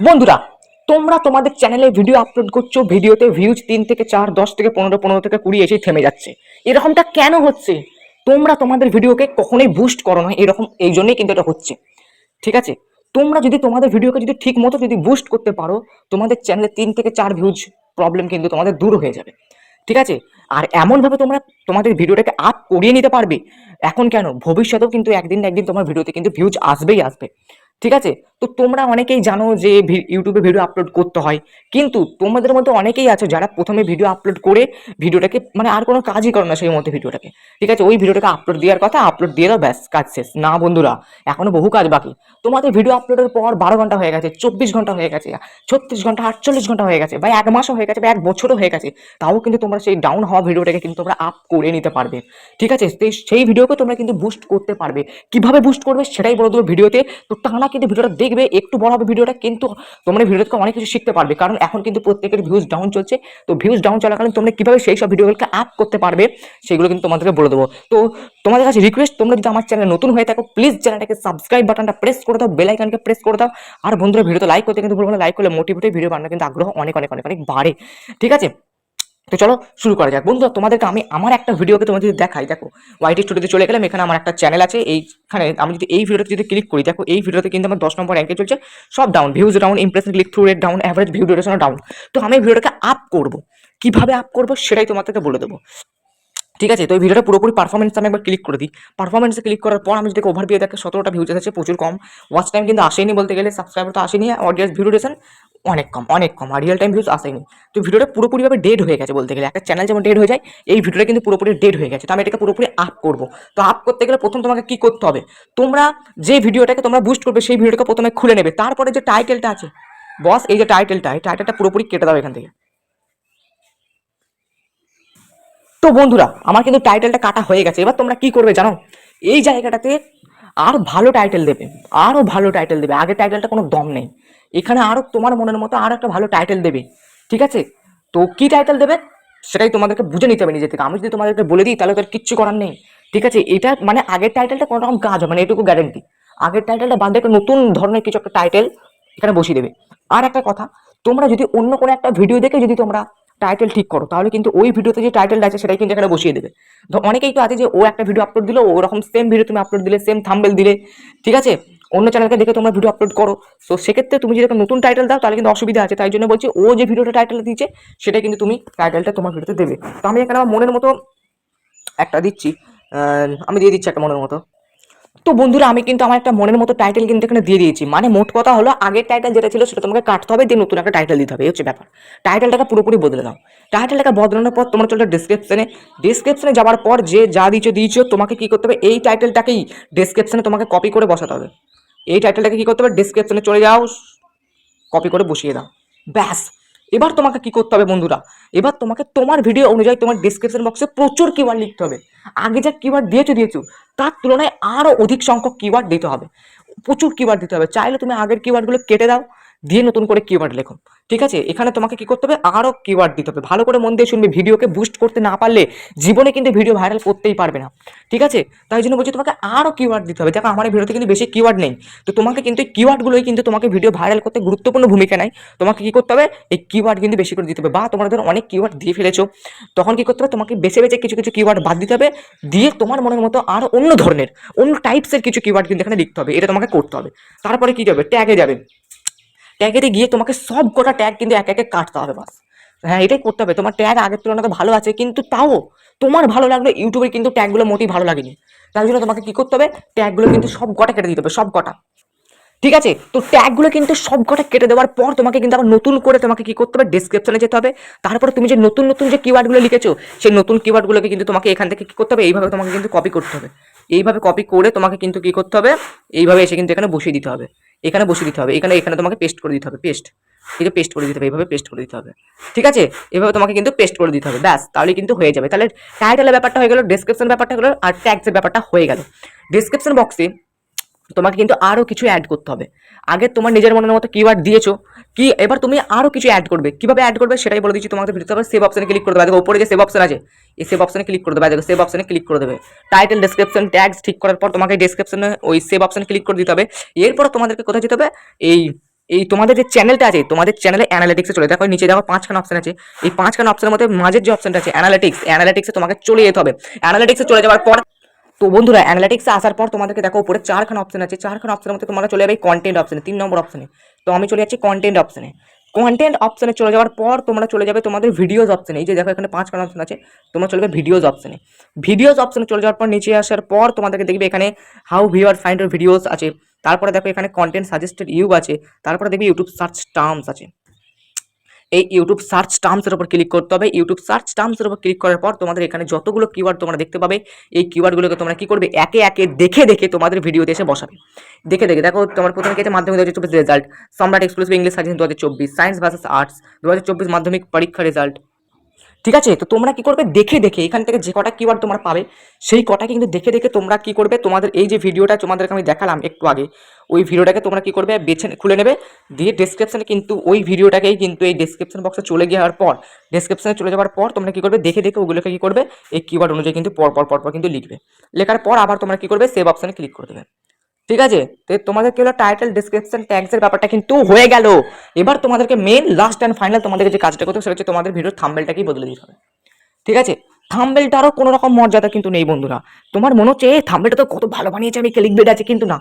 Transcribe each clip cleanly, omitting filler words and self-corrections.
বন্ধুরা, তোমরা তোমাদের চ্যানেলে ভিডিও আপলোড করছো, ভিডিওতে ভিউজ 3 থেকে 4, 10 থেকে 15, 15 থেকে 20 এসেই থেমে যাচ্ছে। এরকমটা কেন হচ্ছে? তোমরা তোমাদের ভিডিওকে কখনোই বুস্ট করো না, এরকম এই জন্যই কিন্তু এটা হচ্ছে। ঠিক আছে, তোমরা যদি তোমাদের ভিডিওকে যদি ঠিক মতো যদি বুস্ট করতে পারো, তোমাদের চ্যানেলে 3 থেকে 4 ভিউজ প্রবলেম কিন্তু তোমাদের দূর হয়ে যাবে। ঠিক আছে, আর এমন ভাবে তোমরা তোমাদের ভিডিওটাকে আপ করিয়ে নিতে পারবে, এখন কেন ভবিষ্যতেও কিন্তু একদিন না একদিন তোমার ভিডিওতে কিন্তু ভিউজ আসবেই আসবে। ঠিক আছে, তো তোমরা অনেকেই জানো যে ইউটিউবে ভিডিও আপলোড করতে হয়, কিন্তু তোমাদের মধ্যে অনেকেই আছো যারা প্রথমে ভিডিও আপলোড করে ভিডিওটাকে মানে আর কোনো কাজই করো না সেই মধ্যে ভিডিওটাকে। ঠিক আছে, ওই ভিডিওটাকে আপলোড দেওয়ার কথা, আপলোড দিয়ে দাও, ব্যাস কাজ শেষ। না বন্ধুরা, এখনো বহু কাজ বাকি। তোমাদের ভিডিও আপলোডের পর 12 ঘন্টা হয়ে গেছে, 24 ঘন্টা হয়ে গেছে, 36 ঘন্টা, 48 ঘন্টা হয়ে গেছে, বা 1 মাসও হয়ে গেছে, বা 1 বছরও হয়ে গেছে, তাও কিন্তু তোমরা সেই ডাউন হওয়া ভিডিওটাকে কিন্তু তোমরা আপ করে নিতে পারবে। ঠিক আছে, সেই ভিডিওকে তোমরা কিন্তু বুস্ট করতে পারবে। কিভাবে বুস্ট করবে সেটাই বলে দেবো ভিডিওতে। তো টানা কিন্তু ভিডিওটা দেখবে, একটু বড় হবে ভিডিওটা, কিন্তু তোমরা ভিডিও থেকে অনেক কিছু শিখতে পারবে, কারণ এখন কিন্তু প্রত্যেকের ভিউজ ডাউন চলছে। তো ভিউজ ডাউন চলাকালীন তোমরা কিভাবে সেই সব ভিডিওগুলোকে আপ করতে পারবে সেগুলো কিন্তু তোমাদেরকে বলে দেবো। তো তোমাদের কাছে রিকোয়েস্ট, তোমরা যদি আমার চ্যানেলে নতুন হয়ে থাকো, প্লিজ চ্যানেলটাকে সাবস্ক্রাইব বাটনটা প্রেস করে দাও, বেল আইকনকে প্রেস করে দাও। আর বন্ধুরা, ভিডিওতে লাইক করতে কিন্তু ভুলবে না, লাইক করলে মোটিভেটেড ভিডিও বানানোর কিন্তু আগ্রহ অনেক অনেক অনেক অনেক বাড়ে। ঠিক আছে, তো চলো শুরু করা যাক। বন্ধুরা, তোমাদেরকে আমি আমার একটা ভিডিওকে তোমাদের যদি দেখাই, দেখো ওয়াইটি স্টুডিওতে চলে গেলাম, এখানে আমার একটা চ্যানেল আছে। এইখানে আমি যদি এই ভিডিওতে যদি ক্লিক করি, দেখো এই ভিডিওতে কিন্তু আমার 10 নম্বর র্যাঙ্কে চলছে, সব down, views down, impression, click through rate down, average view duration down. তো আমি ভিডিওটাকে আপ করব, কিভাবে আপ করবো সেটাই তোমাদেরকে বলে দেবো। ঠিক আছে, তো এই ভিডিওটা পুরোপুরি পারফরমেন্স আমি একবার ক্লিক করে দিই। পারফরমেন্সে ক্লিক করার পর আমি যদি ওভারভিউ দেখে 17টা ভিউজ এসেছে, প্রচুর কম। ওয়াচ টাইম কিন্তু আসেনি বলতে গেলে, সাবস্ক্রাইবার তো আসেনি, অডিয়েন্স ভিউ ডিউরেশন অনেক কম, অনেক কম, আর রিয়েল টাইম ভিউজ আসেনি। তো ভিডিওটা পুরোপুরিভাবে ডেড হয়ে গেছে বলতে গেলে, একটা চ্যানেল যেমন ডেড হয়ে যায়, এই ভিডিওটা কিন্তু পুরোপুরি ডেড হয়ে গেছে। তো আমি এটাকে পুরোপুরি আপ করবো। তো আপ করতে গেলে প্রথম তোমাকে কি করতে হবে, তোমরা যে ভিডিওটাকে তোমরা বুস্ট করবে সেই ভিডিওটাকে প্রথমে খুলে নেবে। তারপরে যে টাইটেলটা আছে বস, এই যে টাইটেলটা, এই টাইটেলটা পুরোপুরি কেটে দাও এখান থেকে। তো বন্ধুরা, আমার কিন্তু টাইটেলটা কাটা হয়ে গেছে। এবার তোমরা কি করবে জানো, এই জায়গাটাতে আর ভালো টাইটেল দেবে, আরো ভালো টাইটেল দেবে। আগের টাইটেলটা কোনো দম নেই, এখানে আরো তোমার মনের মতো আরো একটা ভালো টাইটেল দেবে। ঠিক আছে, তো কি টাইটেল দেবে সেটাই তোমাদেরকে বুঝে নিতে হবে নিজে থেকে। আমি যদি তোমাদেরকে বলে দিই তাহলে তো আর কিচ্ছু করার নেই। ঠিক আছে, এটা মানে আগের টাইটেলটা কোনো রকম কাজ হবে না, এটুকু গ্যারেন্টি। আগের টাইটেলটা বাদ দিয়ে একটা নতুন ধরনের কিছু একটা টাইটেল এখানে বসিয়ে দেবে। আর একটা কথা, তোমরা যদি অন্য কোনো একটা ভিডিও দেখে যদি তোমরা টাইটেল ঠিক করো, তাহলে কিন্তু ওই ভিডিওতে যে টাইটেলটা আছে সেটাই কিন্তু এখানে বসিয়ে দেবে। অনেকেই তো আছে যে ও একটা ভিডিও আপলোড দিলো, ওরকম সেম ভিডিও তুমি আপলোড দিলে, সেম থাম্বনেল দিলে। ঠিক আছে, অন্য চ্যানেলকে দেখে তোমরা ভিডিও আপলোড করো। তো সেক্ষেত্রে তুমি যদি একটা নতুন টাইটেল দাও তাহলে কিন্তু অসুবিধা আছে। তাই জন্য বলছি, ও যে ভিডিওটা টাইটেল দিচ্ছে সেটাই কিন্তু তুমি টাইটেলটা তোমার ভিডিওতে দেবে। তো আমি এখানে আমার মনের মতো একটা দিচ্ছি, আমি দিয়ে দিচ্ছি একটা মনের মতো। তো বন্ধুরা, আমি কিন্তু আমার একটা মনের মতো টাইটেল কিন্তু এখানে দিয়ে দিয়েছি। মানে মোট কথা হলো, আগের টাইটেল যেটা ছিল সেটা তোমাকে কাটতে হবে, দিয়ে নতুন একটা টাইটেল দিতে হবে, এই হচ্ছে ব্যাপার। টাইটেলটাকে পুরোপুরি বদলে দাও। টাইটেলটাকে বদলানোর পর তোমরা চলে ডিসক্রিপশনে। ডিসক্রিপশনে যাওয়ার পর যে যা দিয়েছো তোমাকে কি করতে হবে, এই টাইটেলটাকেই ডিসক্রিপশনে তোমাকে কপি করে বসাতে হবে। এই টাইটেলটাকে কি করতে হবে, ডিসক্রিপশনে চলে যাও, কপি করে বসিয়ে দাও, ব্যাস। এবার তোমাকে কি করতে হবে বন্ধুরা, এবার তোমাকে তোমার ভিডিও অনুযায়ী তোমার ডিসক্রিপশন বক্সে প্রচুর কিওয়ার্ড লিখতে হবে। আগে যা কিওয়ার্ড দিয়েছো তার তুলনায় আরো অধিক সংখ্যক কিওয়ার্ড দিতে হবে, প্রচুর কিওয়ার্ড দিতে হবে। চাইলে তুমি আগের কিওয়ার্ডগুলো কেটে দাও, দিয়ে নতুন করে কিওয়ার্ড লেখো। ঠিক আছে, এখানে তোমাকে কি করতে হবে, আরো কিওয়ার্ড দিতে হবে। ভালো করে মন দিয়ে শুনবে, ভিডিওকে বুস্ট করতে না পারলে জীবনে কিন্তু ভিডিও ভাইরাল করতেই পারবে না। ঠিক আছে, তাই জন্য বলছি তোমাকে আরো কিওয়ার্ড দিতে হবে। দেখো আমার এই ভিডিওতে কিন্তু বেশি কিওয়ার্ড নেই, তো তোমাকে কিন্তু এই কিওয়ার্ডগুলোই কিন্তু তোমাকে ভিডিও ভাইরাল করতে গুরুত্বপূর্ণ ভূমিকা নেয়। তোমাকে কি করতে হবে, এই কিওয়ার্ড কিন্তু বেশি করে দিতে হবে। বা তোমরা ধরো অনেক কিওয়ার্ড দিয়ে ফেলেছো, তখন কি করতে হবে, তোমাকে বেছে বেছে কিছু কিছু কিওয়ার্ড বাদ দিতে হবে, দিয়ে তোমার মনের মতো আরো অন্য ধরনের, অন্য টাইপসের কিছু কিওয়ার্ড কিন্তু এখানে লিখতে হবে। এটা তোমাকে করতে হবে। তারপরে কি যাবে, ট্যাগে যাবে। ট্যাগেতে গিয়ে তোমাকে সব কটা ট্যাগ কিন্তু এক একে কাটতে হবে, বাস। হ্যাঁ, এটাই করতে হবে। তোমার ট্যাগ আগের তুলনায় ভালো আছে, কিন্তু তাও তোমার ভালো লাগলো, ইউটিউবে কিন্তু ট্যাগগুলো মোটেই ভালো লাগেনি। তার জন্য তোমাকে কি করতে হবে, ট্যাগগুলো কিন্তু সব কটা কেটে দিতে হবে, সব কটা। ঠিক আছে, তো ট্যাগগুলো কিন্তু সব কটা কেটে দেওয়ার পর তোমাকে কিন্তু আবার নতুন করে তোমাকে কি করতে হবে, ডেসক্রিপশনে যেতে হবে। তারপরে তুমি যে নতুন নতুন যে কিওয়ার্ডগুলো লিখেছো, সেই নতুন কিওয়ার্ডগুলোকে কিন্তু তোমাকে এখান থেকে কি করতে হবে, এইভাবে তোমাকে কিন্তু কপি করতে হবে। এইভাবে কপি করে তোমাকে কিন্তু কি করতে হবে, এইভাবে এসে কিন্তু এখানে বসিয়ে দিতে হবে। এখানে বসিয়ে দিতে হবে, এখানে এখানে তোমাকে পেস্ট করে দিতে হবে, পেস্ট। এই যে পেস্ট করে দিতে হবে, এইভাবে পেস্ট করে দিতে হবে। ঠিক আছে, এভাবে তোমাকে কিন্তু পেস্ট করে দিতে হবে, ব্যাস। তাহলে কিন্তু হয়ে যাবে। তাহলে টাইটেলের ব্যাপারটা হয়ে গেল, ডেসক্রিপশন ব্যাপারটা হলো, আর ট্যাগসের ব্যাপারটা হয়ে গেল। ডেসক্রিপশন বক্সে তোমাকে কিন্তু আরো কিছু অ্যাড করতে হবে। আগে তোমার নিজের মনের মতো কিওয়ার্ড দিয়েছো, কি এবার তুমি আরো কিছু অ্যাড করবে। কিভাবে অ্যাড করবে সেটাই বলে দিচ্ছি তোমাকে। ভিডিওতে সেভ অপশনে ক্লিক করে দেবে, দেখো উপরে যে সেভ অপশন আছে, এই সেভ অপশনে ক্লিক করে দেবে, দেখো সেভ অপশনে ক্লিক করে দেবে। টাইটেল, ডেসক্রিপশন, ট্যাগস ঠিক করার পর তোমাকে ডেসক্রিপশনে ওই সেভ অপশনে ক্লিক করে দিতে হবে। এরপর তোমাদেরকে কোথায় যেতে হবে, এই এই তোমাদের যে চ্যানেলটা আছে, তোমাদের চ্যানেলে অ্যানালিটিক্সে চলে, দেখো নিচে দেখো 5খানা অপশন আছে, এই 5খানা অপশনের মধ্যে মাঝের যে অপশনটা আছে অ্যানালিটিক্সে তোমাকে চলে যেতে হবে। অ্যানালিটিক্সে চলে যাওয়ার পর তো বন্ধুরা অ্যানালিটিক্সে আসার পর তোমাদেরকে দেখো উপরে 4খানা অপশন আছে, 4খানা অপশনের মধ্যে তোমরা চলে যাবে কন্টেন্ট অপশনে, 3 নম্বর অপশনে। তো আমি চলে যাচ্ছি কন্টেন্ট অপশনে। কন্টেন্ট অপশনে চলে যাওয়ার পর তোমরা চলে যাবে তোমাদের ভিডিওস অপশনে, এই যে দেখো এখানে 5খানা অপশন আছে, তোমরা চলে যাবে ভিডিওস অপশনে। ভিডিওস অপশনে চলে যাওয়ার পর নিচে আসার পর তোমাদেরকে দেখবে এখানে how viewer find your videos আছে, তারপরে দেখো এখানে কন্টেন্ট সাজেস্টেড ইউ আছে, তারপরে দেখবে ইউটিউব সার্চ টার্মস আছে। এই ইউটিউব সার্চ টার্মসের উপর ক্লিক করতে হবে। ইউটিউব সার্চ টার্মসের উপর ক্লিক করার পর তোমাদের এখানে যতগুলো কিওয়ার্ড তোমরা দেখতে পাবে, এই কিওয়ার্ডগুলোকে তোমরা কি করবে, একে একে দেখে দেখে তোমাদের ভিডিওতে এসে বসাবে। দেখে দেখে দেখো তোমার প্রথমে কি আছে, মাধ্যমিক 2024 রেজাল্ট, সম্রাট exclusive English suggestion 2024, science versus arts 2024 মাধ্যমিক পরীক্ষা রেজাল্ট। ঠিক আছে, তো তোমরা কি করবে, দেখে দেখে এখান থেকে যে কটা কিওয়ার্ড তোমরা পাবে সেই কটা কিন্তু দেখে দেখে তোমরা কি করবে, তোমাদের এই যে ভিডিওটা তোমাদেরকে আমি দেখালাম একটু আগে, ওই ভিডিওটাকে তোমরা কি করবে, বেছে খুলে নেবে, দিয়ে ডেসক্রিপশনে কিন্তু ওই ভিডিওটাকেই কিন্তু এই ডেসক্রিপশন বক্সে চলে যাওয়ার পর, ডেসক্রিপশনে চলে যাওয়ার পর তোমরা কি করবে, দেখে দেখে ওগুলোকে কি করবে, এই কিওয়ার্ড অনুযায়ী কিন্তু পর কিন্তু লিখবে। লেখার পর আবার তোমরা কি করবে, সেভ অপশনে ক্লিক করে দেবে। ঠিক আছে, তো তোমাদের কি হলো, টাইটেল ডেসক্রিপশন ট্যাগসের ব্যাপারটা কিন্তু হয়ে গেল। এবার তোমাদেরকে মেন লাস্ট অ্যান্ড ফাইনাল তোমাদেরকে যে কাজটা করতে হবে সেটা হচ্ছে তোমাদের ভিডিওর থাম্বনেলটাকেই বদলে দিতে হবে। ঠিক আছে, থাম্বনেলটারও কোনো রকম মর্যাদা কিন্তু নেই বন্ধুরা। তোমার মনে হচ্ছে থাম্বনেলটা তো কত ভালো বানিয়েছে, আমি ক্লিকবেট আছে, কিন্তু না,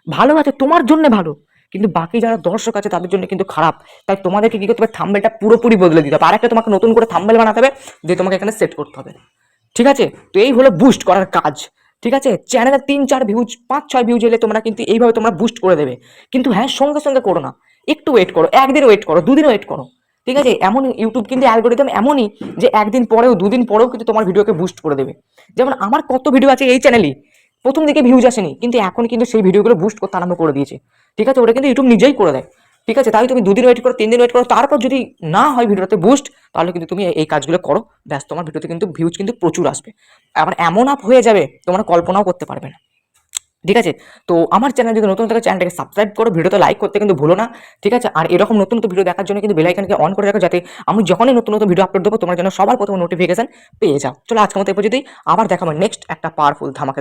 ভালো আছে তোমার জন্য ভালো, কিন্তু বাকি যারা দর্শক আছে তাদের জন্য কিন্তু খারাপ। তাই তোমাদেরকে কি করতে হবে, থাম্বনেলটা পুরোপুরি বদলে দিতে হবে, আর একটা তোমাকে নতুন করে থাম্বনেল বানাতে হবে, যে তোমাকে এখানে সেট করতে হবে। ঠিক আছে, তো এই হলো বুস্ট করার কাজ। ঠিক আছে, চ্যানেলে 3-4 ভিউজ 5-6 ভিউজ এলে তোমরা কিন্তু এইভাবে তোমরা বুস্ট করে দেবে। কিন্তু হ্যাঁ, সঙ্গে সঙ্গে করো না, একটু ওয়েট করো, একদিন ওয়েট করো, দুদিন ওয়েট করো। ঠিক আছে, এমন ইউটিউব কিন্তু অ্যালগোরিদম এমনই যে একদিন পরেও দুদিন পরেও কিন্তু তোমার ভিডিওকে বুস্ট করে দেবে। যেমন আমার কত ভিডিও আছে এই চ্যানেলে, প্রথম দিকে ভিউজ আসেনি, কিন্তু এখন কিন্তু সেই ভিডিওগুলো বুস্ট করতে আরম্ভ করে দিয়েছে। ঠিক আছে, ওটা কিন্তু ইউটিউব নিজেই করে দেয়। ঠিক আছে, তাই তুমি 2 দিন ওয়েট করো, 3 দিন ওয়েট করো, তারপর যদি না হয় ভিডিওতে বুস্ট, তাহলে কিন্তু তুমি এই কাজগুলো করো, ব্যাস তোমার ভিডিওতে কিন্তু ভিউজ কিন্তু প্রচুর আসবে। আবার এমন আপ হয়ে যাবে তোমরা কল্পনাও করতে পারবে না। ঠিক আছে, তো আমার চ্যানেল যদি নতুন থাকে চ্যানেলটাকে সাবস্ক্রাইব করো, ভিডিওতে লাইক করতে কিন্তু ভুলো না। ঠিক আছে, আর এরকম নতুন নতুন ভিডিও দেখার জন্য কিন্তু বেল আইকনকে অন করে রাখো, যাতে আমি যখনই নতুন নতুন ভিডিও আপলোড দেবো তোমার জন্য সবার প্রথমে নোটিফিকেশন পেয়ে যাও। চলো আজকের মতো এই পর্যন্তই, আবার দেখাবো নেক্সট একটা পাওয়ারফুল ধামাকা।